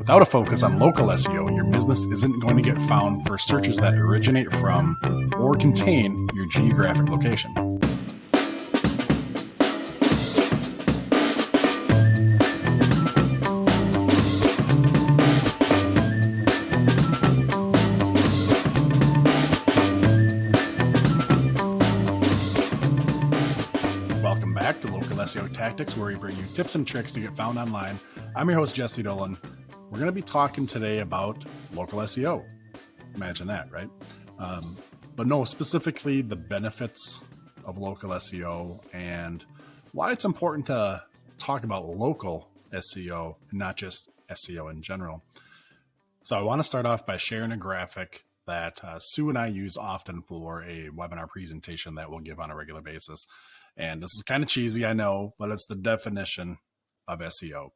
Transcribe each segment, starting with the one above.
Without a focus on local SEO, your business isn't going to get found for searches that originate from or contain your geographic location. Welcome back to Local SEO Tactics, where we bring you tips and tricks to get found online. I'm your host, Jesse Dolan. We're going to be talking today about local SEO. Imagine that, right? But no, specifically the benefits of local SEO and why it's important to talk about local SEO and not just SEO in general. So I want to start off by sharing a graphic that Sue and I use often for a webinar presentation that we'll give on a regular basis. And this is kind of cheesy, I know, but it's the definition of SEO.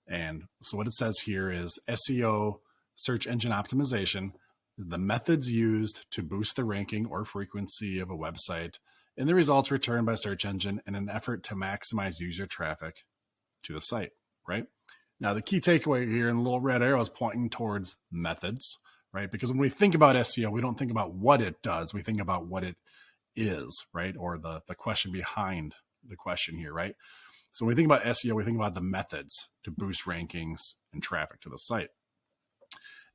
And so what it says here is SEO, search engine optimization, the methods used to boost the ranking or frequency of a website and the results returned by search engine in an effort to maximize user traffic to the site, right? Now, the key takeaway here in the little red arrow is pointing towards methods, right? Because when we think about SEO, we don't think about what it does. We think about what it is, right? Or the question behind the question here, right? So when we think about SEO, we think about the methods to boost rankings and traffic to the site.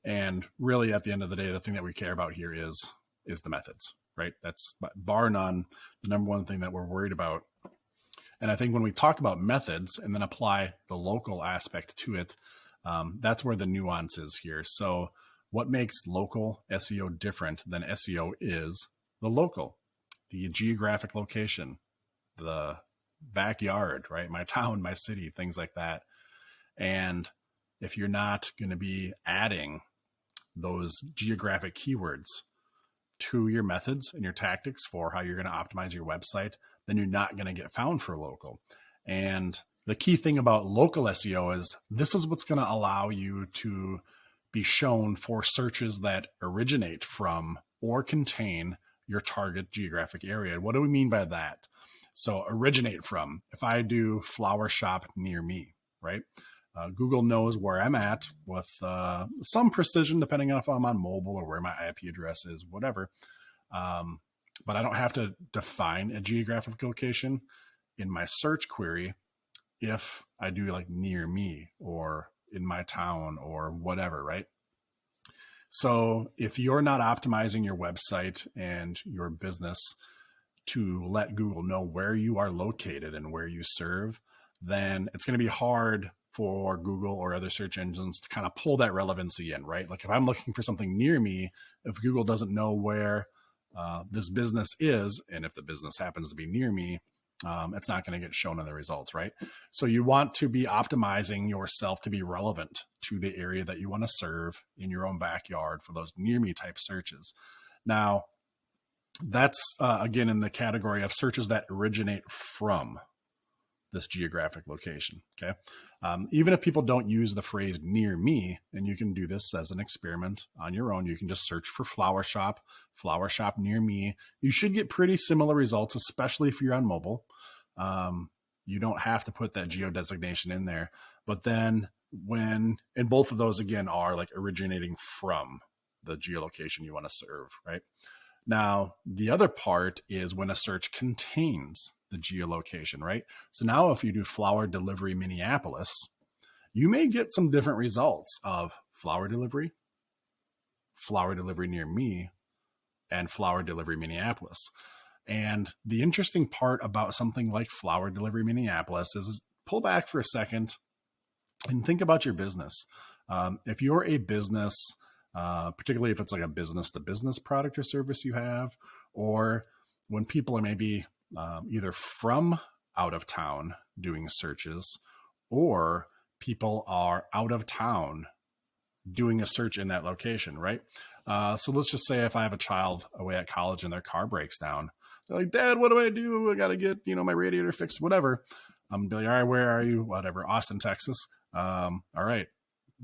And really, at the end of the day, the thing that we care about here is the methods, right? That's bar none, the number one thing that we're worried about. And I think when we talk about methods and then apply the local aspect to it, that's where the nuance is here. So what makes local SEO different than SEO is the local, the geographic location, the backyard, right? My town, my city, things like that. And if you're not going to be adding those geographic keywords to your methods and your tactics for how you're going to optimize your website, then you're not going to get found for local. And the key thing about local SEO is this is what's going to allow you to be shown for searches that originate from or contain your target geographic area. What do we mean by that? So originate from, if I do flower shop near me, right? Google knows where I'm at with some precision, depending on if I'm on mobile or where my IP address is, whatever. But I don't have to define a geographic location in my search query if I do like near me or in my town or whatever, right? So if you're not optimizing your website and your business to let Google know where you are located and where you serve, then it's going to be hard for Google or other search engines to kind of pull that relevancy in, right? Like if I'm looking for something near me, if Google doesn't know where this business is, and if the business happens to be near me, it's not going to get shown in the results, right? So you want to be optimizing yourself to be relevant to the area that you want to serve in your own backyard for those near me type searches. Now, that's, again, in the category of searches that originate from this geographic location, okay? Even if people don't use the phrase near me, and you can do this as an experiment on your own, you can just search for flower shop near me. You should get pretty similar results, especially if you're on mobile. You don't have to put that geo designation in there. But then and both of those, again, are like originating from the geolocation you want to serve, right? Now, the other part is when a search contains the geolocation, right? So now if you do flower delivery Minneapolis, you may get some different results of flower delivery near me, and flower delivery Minneapolis. And the interesting part about something like flower delivery Minneapolis is pull back for a second and think about your business. If you're a business, particularly if it's like a business-to-business product or service you have, or when people are maybe either from out of town doing searches, or people are out of town doing a search in that location, right? So let's just say if I have a child away at college and their car breaks down, they're like, Dad, what do I do? I got to get, my radiator fixed, whatever. I'm gonna be like, all right, where are you? Whatever, Austin, Texas. All right,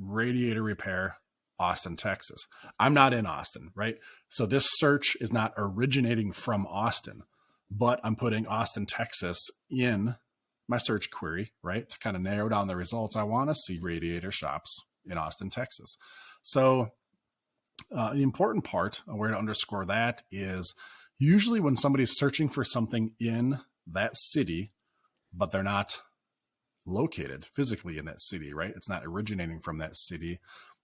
radiator repair, Austin, Texas. I'm not in Austin, right? So this search is not originating from Austin, but I'm putting Austin, Texas in my search query, right? To kind of narrow down the results. I want to see radiator shops in Austin, Texas. So the important part, a way to underscore that, is usually when somebody's searching for something in that city, but they're not located physically in that city, right? It's not originating from that city.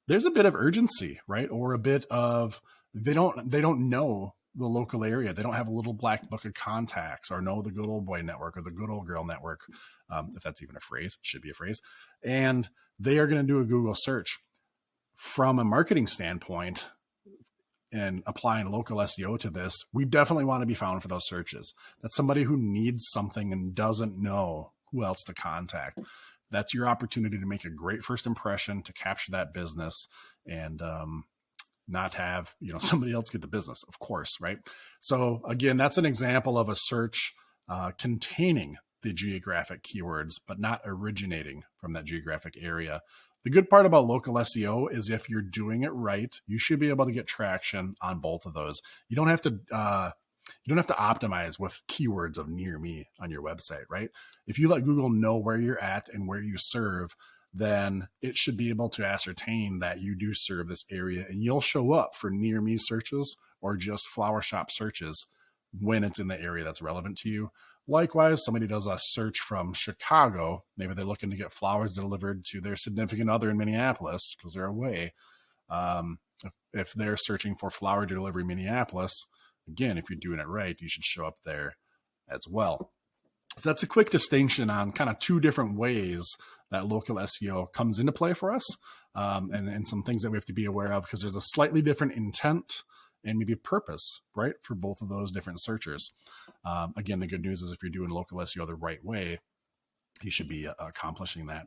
There's a bit of urgency, right? Or a bit of they don't know the local area. They don't have a little black book of contacts or know the good old boy network or the good old girl network, if that's even a phrase, should be a phrase. And they are going to do a Google search. From a marketing standpoint, and applying local SEO to this, we definitely want to be found for those searches. That's somebody who needs something and doesn't know who else to contact. That's your opportunity to make a great first impression, to capture that business, and not have somebody else get the business, of course, right? So again, that's an example of a search containing the geographic keywords, but not originating from that geographic area. The good part about local SEO is if you're doing it right, you should be able to get traction on both of those. You don't have to optimize with keywords of near me on your website, right? If you let Google know where you're at and where you serve, then it should be able to ascertain that you do serve this area, and you'll show up for near me searches or just flower shop searches when it's in the area that's relevant to you. Likewise, somebody does a search from Chicago. Maybe they're looking to get flowers delivered to their significant other in Minneapolis because they're away. If they're searching for flower delivery Minneapolis, again, if you're doing it right, you should show up there as well. So that's a quick distinction on kind of two different ways that local SEO comes into play for us, and some things that we have to be aware of, because there's a slightly different intent and maybe purpose, right, for both of those different searchers. Again, the good news is if you're doing local SEO the right way, you should be accomplishing that.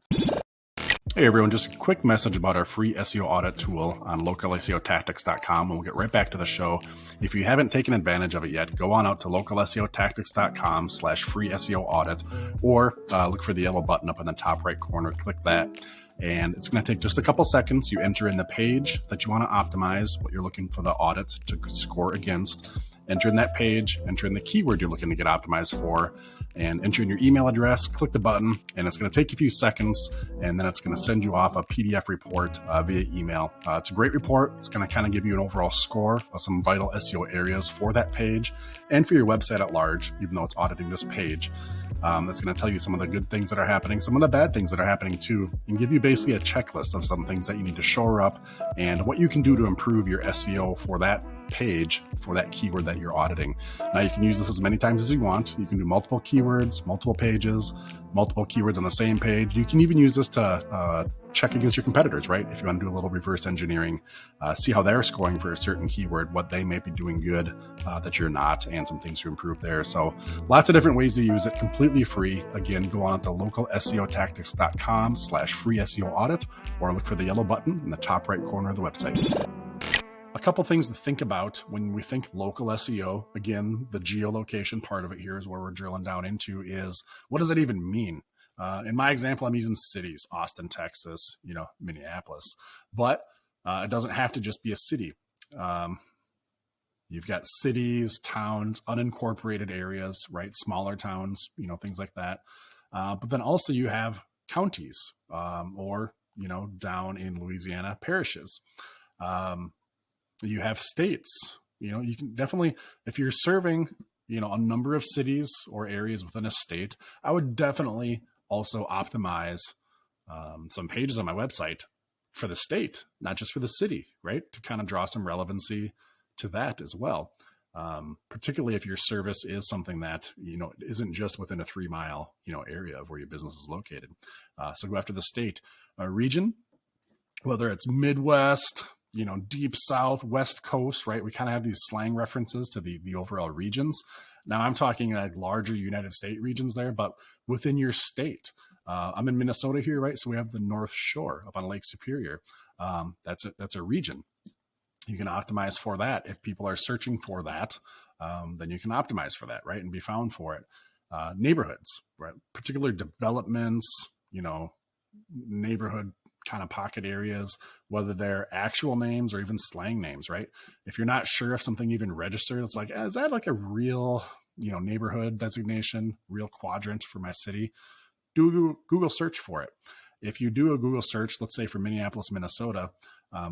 Hey everyone, just a quick message about our free SEO audit tool on localseotactics.com, and we'll get right back to the show. If you haven't taken advantage of it yet, go on out to localseotactics.com/free SEO audit, or look for the yellow button up in the top right corner, click that. And it's going to take just a couple seconds. You enter in the page that you want to optimize, what you're looking for the audit to score against. Enter in that page, enter in the keyword you're looking to get optimized for, and enter in your email address, click the button, and it's going to take you a few seconds, and then it's going to send you off a PDF report via email. It's a great report. It's going to kind of give you an overall score of some vital SEO areas for that page and for your website at large, even though it's auditing this page. That's going to tell you some of the good things that are happening, some of the bad things that are happening too, and give you basically a checklist of some things that you need to shore up and what you can do to improve your SEO for that page, for that keyword that you're auditing. Now, you can use this as many times as you want. You can do multiple keywords, multiple pages, multiple keywords on the same page. You can even use this to check against your competitors, right? If you want to do a little reverse engineering, see how they're scoring for a certain keyword, what they may be doing good that you're not, and some things to improve there. So lots of different ways to use it, completely free. Again, go on to localseotactics.com/free SEO audit, or look for the yellow button in the top right corner of the website. A couple things to think about when we think local SEO. Again, the geolocation part of it here is where we're drilling down into, is what does it even mean? In my example, I'm using cities, Austin, Texas, Minneapolis, but it doesn't have to just be a city. You've got cities, towns, unincorporated areas, right? Smaller towns, things like that. But then also you have counties, or, down in Louisiana, parishes. You have states. You can definitely, if you're serving, a number of cities or areas within a state, I would definitely also optimize some pages on my website for the state, not just for the city, right? To kind of draw some relevancy to that as well. Particularly if your service is something that, isn't just within a 3-mile, area of where your business is located. So go after the state, region, whether it's Midwest, deep South, West Coast, right? We kind of have these slang references to the overall regions. Now I'm talking like larger United States regions there, but within your state. I'm in Minnesota here, right? So we have the North Shore up on Lake Superior. That's a region. You can optimize for that. If people are searching for that, then you can optimize for that, right? And be found for it. Neighborhoods, right? Particular developments, neighborhood kind of pocket areas, whether they're actual names or even slang names, right? If you're not sure if something even registered, it's like, is that like a real, neighborhood designation, real quadrant for my city? Do Google search for it. if you do a Google search, let's say for Minneapolis, Minnesota,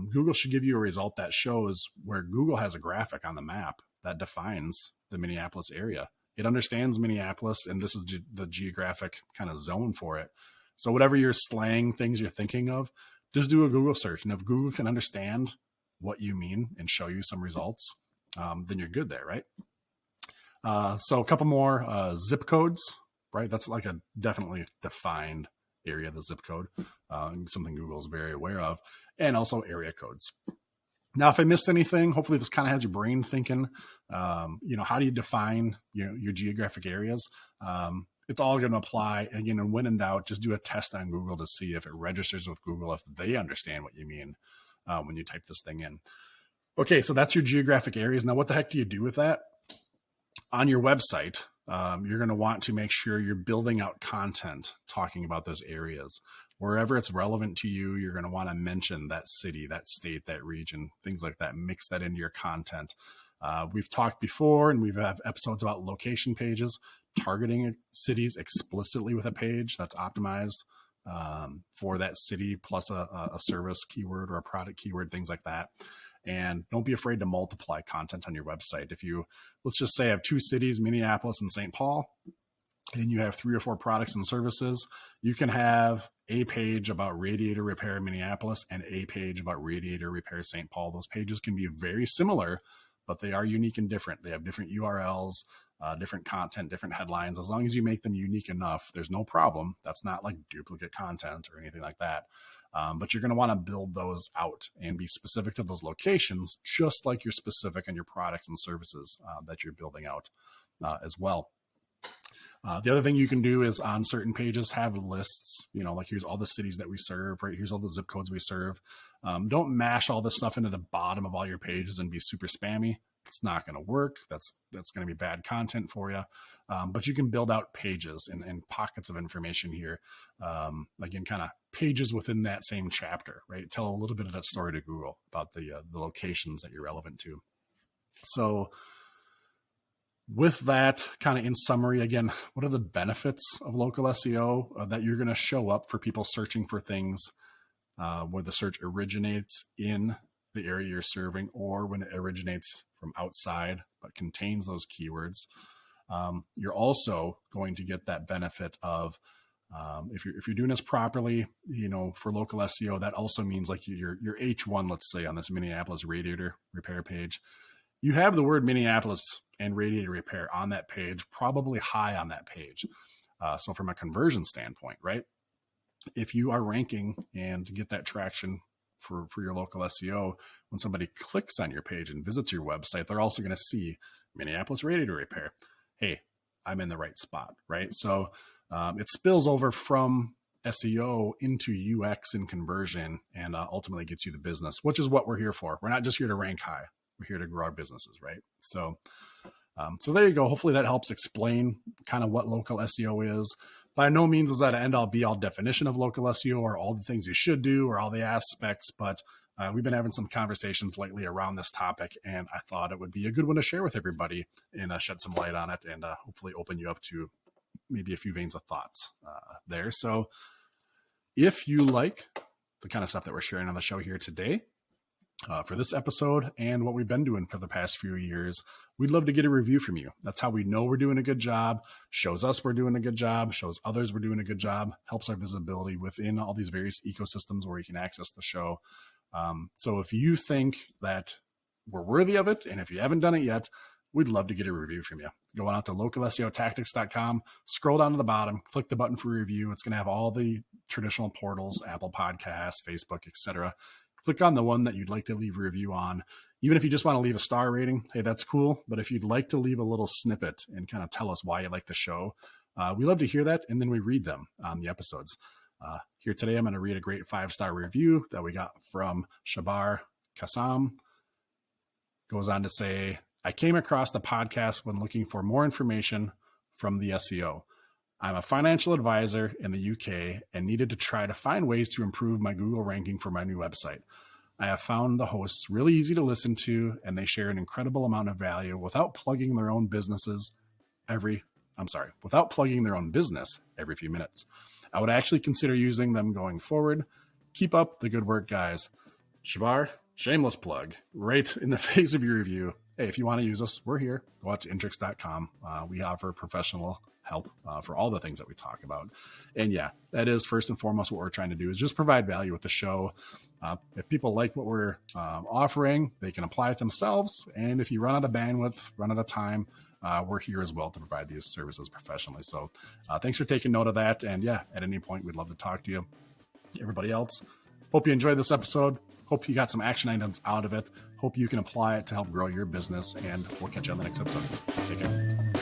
Google should give you a result that shows where Google has a graphic on the map that defines the Minneapolis area. It understands Minneapolis, and this is the geographic kind of zone for it. So whatever your slang things you're thinking of, just do a Google search. And if Google can understand what you mean and show you some results, then you're good there, right? So a couple more zip codes, right? That's like a definitely defined area, the zip code, something Google is very aware of, and also area codes. Now, if I missed anything, hopefully this kind of has your brain thinking, how do you define your geographic areas? It's all going to apply. Again, and when in doubt, just do a test on Google to see if it registers with Google, if they understand what you mean when you type this thing in. Okay, so that's your geographic areas. Now, what the heck do you do with that? On your website, you're going to want to make sure you're building out content talking about those areas. Wherever it's relevant to you, you're going to want to mention that city, that state, that region, things like that. Mix that into your content. We've talked before, and we've had episodes about location pages, targeting cities explicitly with a page that's optimized for that city, plus a service keyword or a product keyword, things like that. And don't be afraid to multiply content on your website. If you, let's just say I have two cities, Minneapolis and St. Paul, and you have 3 or 4 products and services, you can have a page about radiator repair in Minneapolis and a page about radiator repair St. Paul. Those pages can be very similar, but they are unique and different. They have different URLs, different content, different headlines. As long as you make them unique enough, there's no problem. That's not like duplicate content or anything like that. But you're going to want to build those out and be specific to those locations, just like you're specific in your products and services that you're building out as well. The other thing you can do is on certain pages have lists, like here's all the cities that we serve, right? Here's all the zip codes we serve. Don't mash all this stuff into the bottom of all your pages and be super spammy. It's not going to work. That's going to be bad content for you. But you can build out pages and pockets of information here. Again, kind of pages within that same chapter, right? Tell a little bit of that story to Google about the locations that you're relevant to. So with that, kind of in summary, again, what are the benefits of local SEO that you're going to show up for people searching for things where the search originates in the area you're serving, or when it originates from outside but contains those keywords? You're also going to get that benefit of if you're doing this properly, for local SEO, that also means like your H1, let's say on this Minneapolis radiator repair page, you have the word Minneapolis and radiator repair on that page, probably high on that page. So from a conversion standpoint, right? If you are ranking and get that traction for your local SEO, when somebody clicks on your page and visits your website, they're also going to see Minneapolis radiator repair. Hey, I'm in the right spot, right? So it spills over from SEO into UX and conversion, and ultimately gets you the business, which is what we're here for. We're not just here to rank high. We're here to grow our businesses, right? So there you go. Hopefully that helps explain kind of what local SEO is. By no means is that an end-all be-all definition of local SEO or all the things you should do or all the aspects, but we've been having some conversations lately around this topic, and I thought it would be a good one to share with everybody and shed some light on it, and hopefully open you up to maybe a few veins of thoughts there. So if you like the kind of stuff that we're sharing on the show here today, for this episode and what we've been doing for the past few years, we'd love to get a review from you. That's how we know we're doing a good job, shows us we're doing a good job, shows others we're doing a good job, helps our visibility within all these various ecosystems where you can access the show. So if you think that we're worthy of it, and if you haven't done it yet, we'd love to get a review from you. Go on out to localseotactics.com, scroll down to the bottom, click the button for review. It's going to have all the traditional portals, Apple Podcasts, Facebook, etc. Click on the one that you'd like to leave a review on. Even if you just want to leave a star rating, hey, that's cool. But if you'd like to leave a little snippet and kind of tell us why you like the show, we love to hear that, and then we read them on the episodes. Here today, I'm going to read a great 5-star review that we got from Shabar Kassam. Goes on to say, I came across the podcast when looking for more information from the SEO. I'm a financial advisor in the UK and needed to try to find ways to improve my Google ranking for my new website. I have found the hosts really easy to listen to, and they share an incredible amount of value without plugging their own business every few minutes. I would actually consider using them going forward. Keep up the good work, guys. Shabar, shameless plug, right in the face of your review. Hey, if you want to use us, we're here. Go out to intrix.com. We offer professional help for all the things that we talk about. And yeah, that is first and foremost what we're trying to do is just provide value with the show. If people like what we're offering, they can apply it themselves. And if you run out of bandwidth, run out of time, we're here as well to provide these services professionally. So thanks for taking note of that. And yeah, at any point, we'd love to talk to you. Everybody else, hope you enjoyed this episode. Hope you got some action items out of it. Hope you can apply it to help grow your business. And we'll catch you on the next episode. Take care.